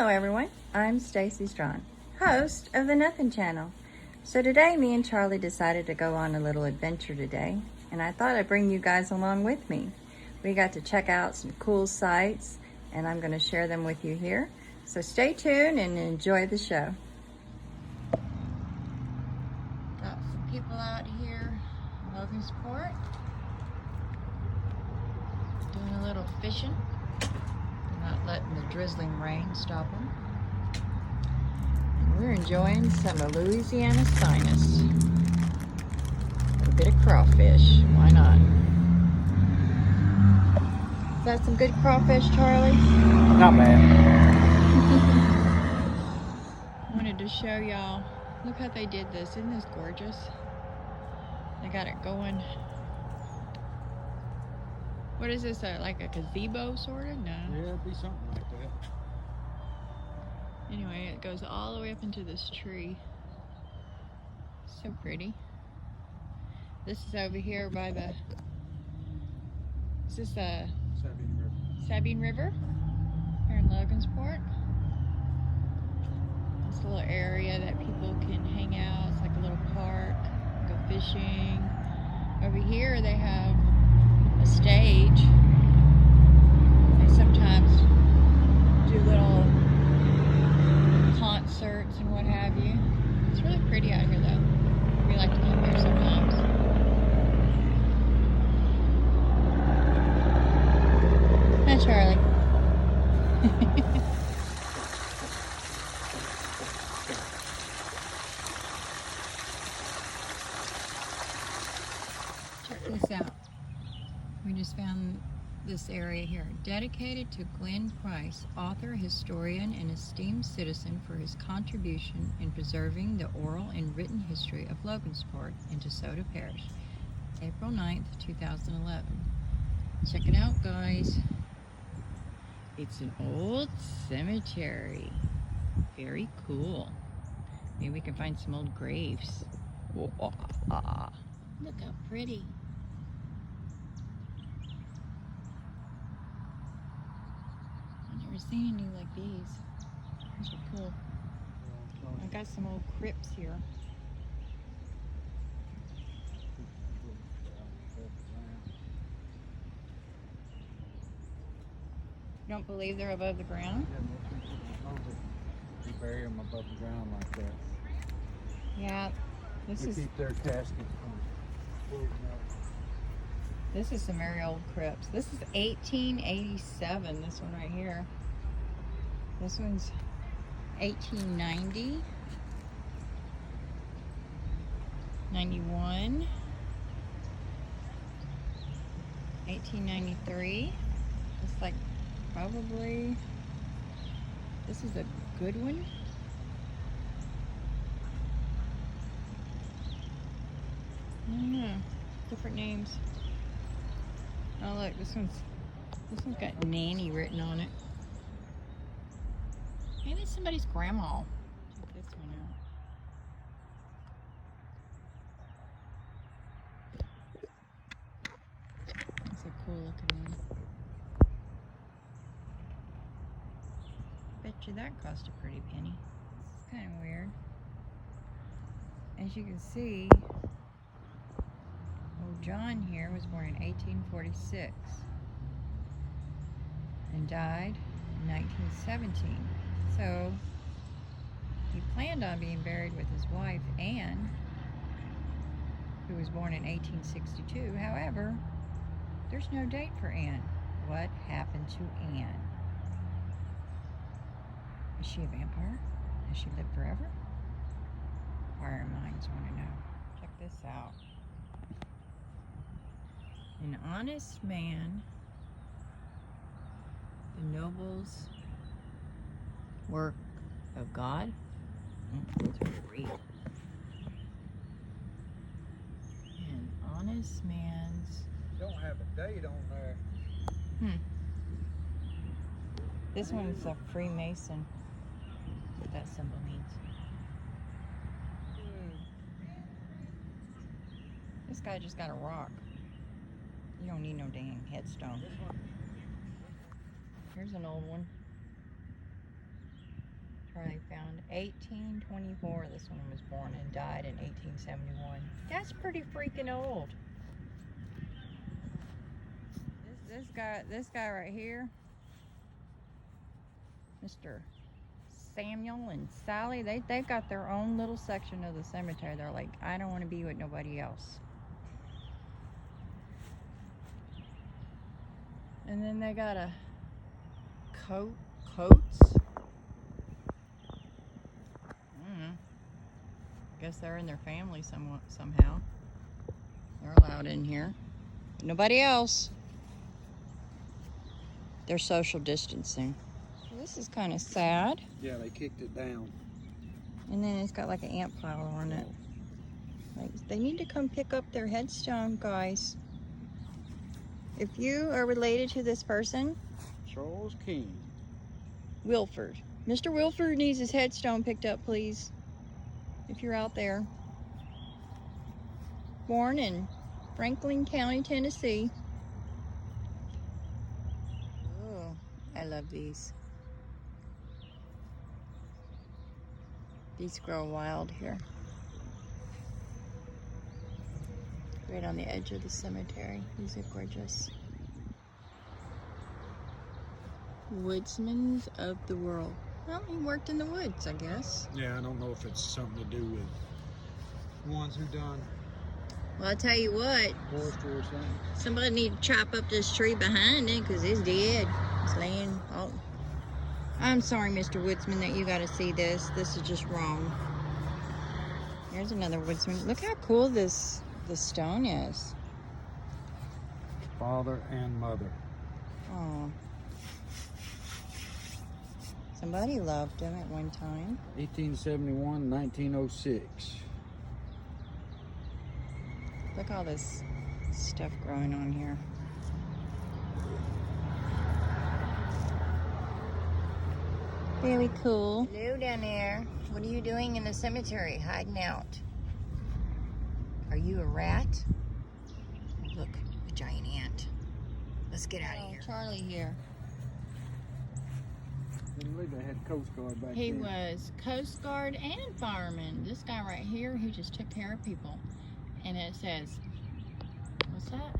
Hello everyone, I'm Stacy Strawn, host of the Nothing Channel. So today me and Charlie decided to go on a little adventure today, and I thought I'd bring you guys along with me. We got to check out some cool sights, and I'm going to share them with you here. So stay tuned and enjoy the show. Got some people out here in Logansport doing a little fishing. Not letting the drizzling rain stop them. And we're enjoying some of Louisiana sinus. A bit of crawfish, why not? Is that some good crawfish, Charlie? Not bad. Wanted to show y'all, look how they did this. Isn't this gorgeous? They got it going. What is this, like a gazebo sort of? No. Yeah, it'd be something like that. Anyway, it goes all the way up into this tree. So pretty. This is over here by the, is this the Sabine River here in Logansport. This little area that people can hang out. It's like a little park, go fishing. Over here they have a stage. They sometimes do little concerts and what have you. It's really pretty out here though. We like to come here sometimes. Hi, Charlie. Check this out. We just found this area here, dedicated to Glenn Price, author, historian, and esteemed citizen for his contribution in preserving the oral and written history of Logansport in DeSoto Parish, April 9th, 2011. Check it out, guys. It's an old cemetery. Very cool. Maybe we can find some old graves. Look how pretty. I've never seen any like these. These are cool. I've got some old crypts here. You don't believe they're above the ground? You bury them above the ground like that. Yeah, this is keep their caskets from floating up. This is some very old crypts. This is 1887, this one right here. This one's 1890, 91, 1893. It's like probably, this is a good one. I don't know, different names. Oh look, this one's got Nanny written on it. Maybe it's somebody's grandma. Check this one out. That's a cool looking one. Bet you that cost a pretty penny. It's kind of weird. As you can see, old John here was born in 1846 and died in 1917. So he planned on being buried with his wife Anne, who was born in 1862. However, there's no date for Anne. What happened to Anne? Is she a vampire? Has she lived forever? Inquiring minds want to know. Check this out. An honest man, the nobles work of God. It's hard to read. An honest man's. Don't have a date on there. This one's a Freemason. What that symbol means. This guy just got a rock. You don't need no dang headstone. Here's an old one. Charlie found 1824. This one was born and died in 1871. That's pretty freaking old. This guy right here, Mr. Samuel and Sally, they got their own little section of the cemetery. They're like, I don't want to be with nobody else. And then they got a coats. Guess they're in their family somehow. They're allowed in here. But nobody else. They're social distancing. Well, this is kind of sad. Yeah, they kicked it down. And then it's got like an ant pile on it. Like, they need to come pick up their headstone, guys. If you are related to this person, Charles King. Wilford. Mr. Wilford needs his headstone picked up, please. If you're out there. Born in Franklin County, Tennessee. Oh, I love these. These grow wild here. Right on the edge of the cemetery. These are gorgeous. Woodsman of the world. Well, he worked in the woods, I guess. Yeah, I don't know if it's something to do with the ones who done Well, I'll tell you what. forestry or something. Somebody need to chop up this tree behind it because it's dead. It's laying. Oh, I'm sorry, Mr. Woodsman, that you got to see this. This is just wrong. Here's another woodsman. Look how cool this stone is. Father and mother. Oh. Somebody loved him at one time. 1871, 1906. Look all this stuff growing on here. Very cool. Hello down there. What are you doing in the cemetery? Hiding out. Are you a rat? Oh, look, a giant ant. Let's get out of here. Charlie here. I believe they had Coast Guard back He then. was Coast Guard and fireman. This guy right here, he just took care of people. And it says, what's that?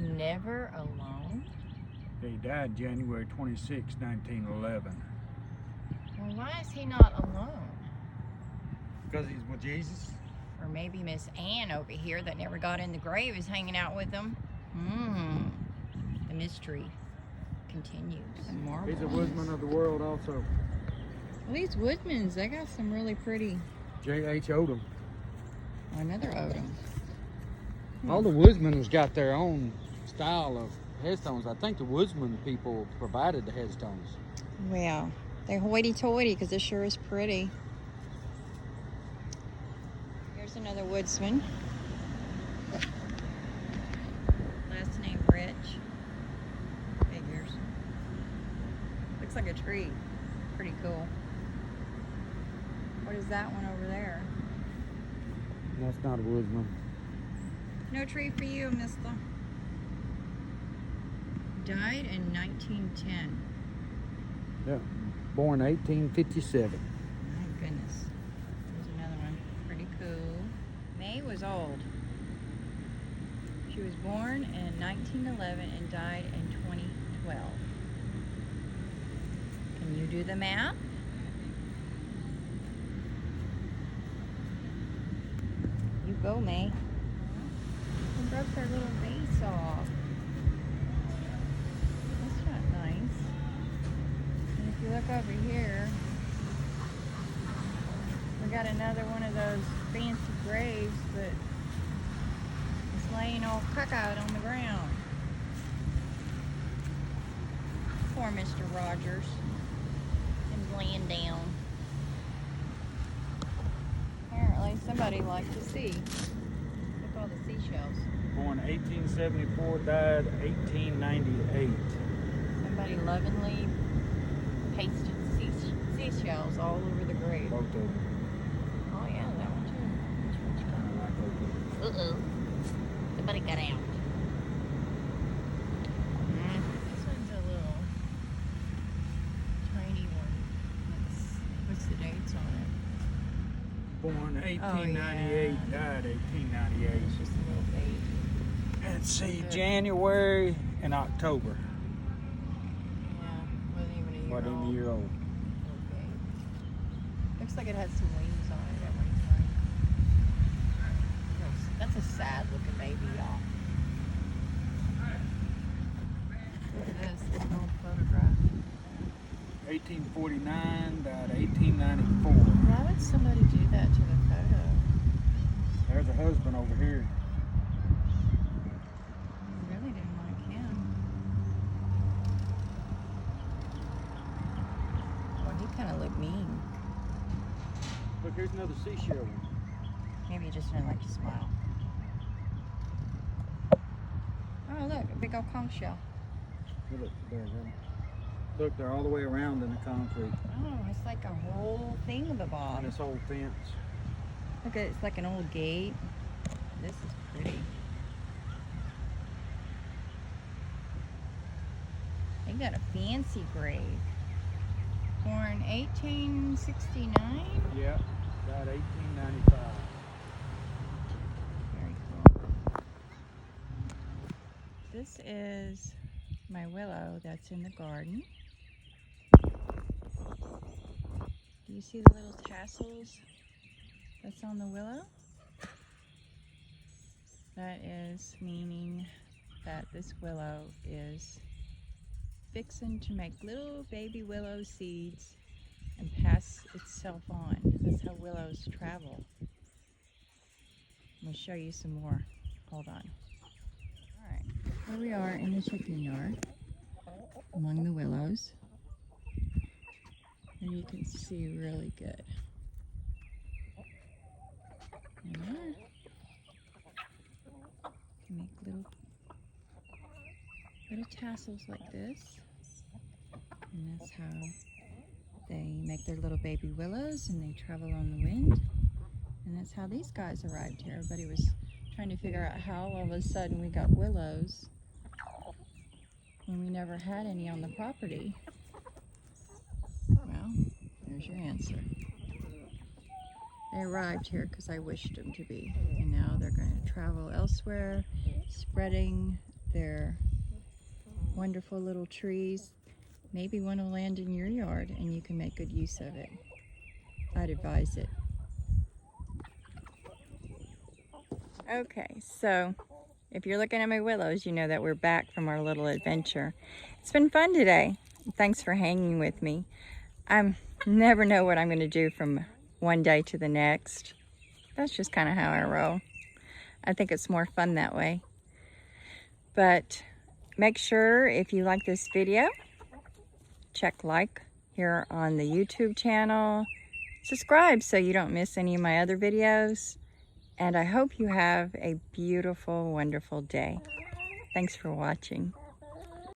Never alone? He died January 26, 1911. Well, why is he not alone? Because he's with Jesus. Or maybe Miss Ann over here that never got in the grave is hanging out with him. The mystery continues. Some marbles. He's a woodsman of the world also. Well, these woodmans, they got some really pretty. J.H. Odom. Another Odom. All the woodsmen has got their own style of headstones. I think the woodsman people provided the headstones. Well, they're hoity-toity because this sure is pretty. Here's another woodsman. Last name Rich. Figures. Looks like a tree. Pretty cool. What is that one over there? That's not a woodsman. No tree for you, mister. Died in 1910. Yeah. Born 1857. My goodness. There's another one. Pretty cool. May was old. She was born in 1911 and died in 2012. Can you do the math? You go, May. They broke their little vase off. That's not nice. And if you look over here, we got another one of those fancy graves, but it's laying all cockeyed on the ground. Poor Mr. Rogers. He's laying down. Apparently somebody liked to see. Look at all the seashells. Born 1874, died 1898. Somebody lovingly pasted seashells all over the grave. Both of them. Oh yeah, that one too. Uh-oh. Somebody got out. This one's a little tiny one. Born 1898, died 1898. It's just a little baby. Let's see, Good. January and October. Yeah, wasn't even a year What, in old. a year old? Okay. Looks like it has some wings on it at one time. That's a sad looking baby, y'all. Look at this old photograph. 1849, died 1894. Why would somebody do that to the photo? There's a husband over here. He really didn't like him. Well, he kind of looked mean. Look, here's another seashell one. Maybe he just didn't like to smile. Oh, look, a big old conch shell. Look, look, they're all the way around in the concrete. Oh, it's like a whole thing of the On bottom. this old fence. Look at it's like an old gate. This is pretty. They got a fancy grave. Born 1869. Yeah, died 1895. Very cool. This is my willow that's in the garden. Do you see the little tassels that's on the willow? That is meaning that this willow is fixing to make little baby willow seeds and pass itself on. That's how willows travel. I'm going to show you some more. Hold on. Alright, here we are in the chicken yard among the willows. And you can see really good. And you make little tassels like this. And that's how they make their little baby willows, and they travel on the wind. And that's how these guys arrived here. Everybody was trying to figure out how all of a sudden we got willows when we never had any on the property. Well, there's your answer. They arrived here because I wished them to be, and now they're going to travel elsewhere, spreading their wonderful little trees. Maybe one will land in your yard and you can make good use of it. I'd advise it. Okay, so if you're looking at my willows, you know that we're back from our little adventure. It's been fun today. Thanks for hanging with me. I never know what I'm going to do from one day to the next. That's just kind of how I roll. I think it's more fun that way. But make sure if you like this video, check like here on the YouTube channel. Subscribe so you don't miss any of my other videos. And I hope you have a beautiful, wonderful day. Thanks for watching.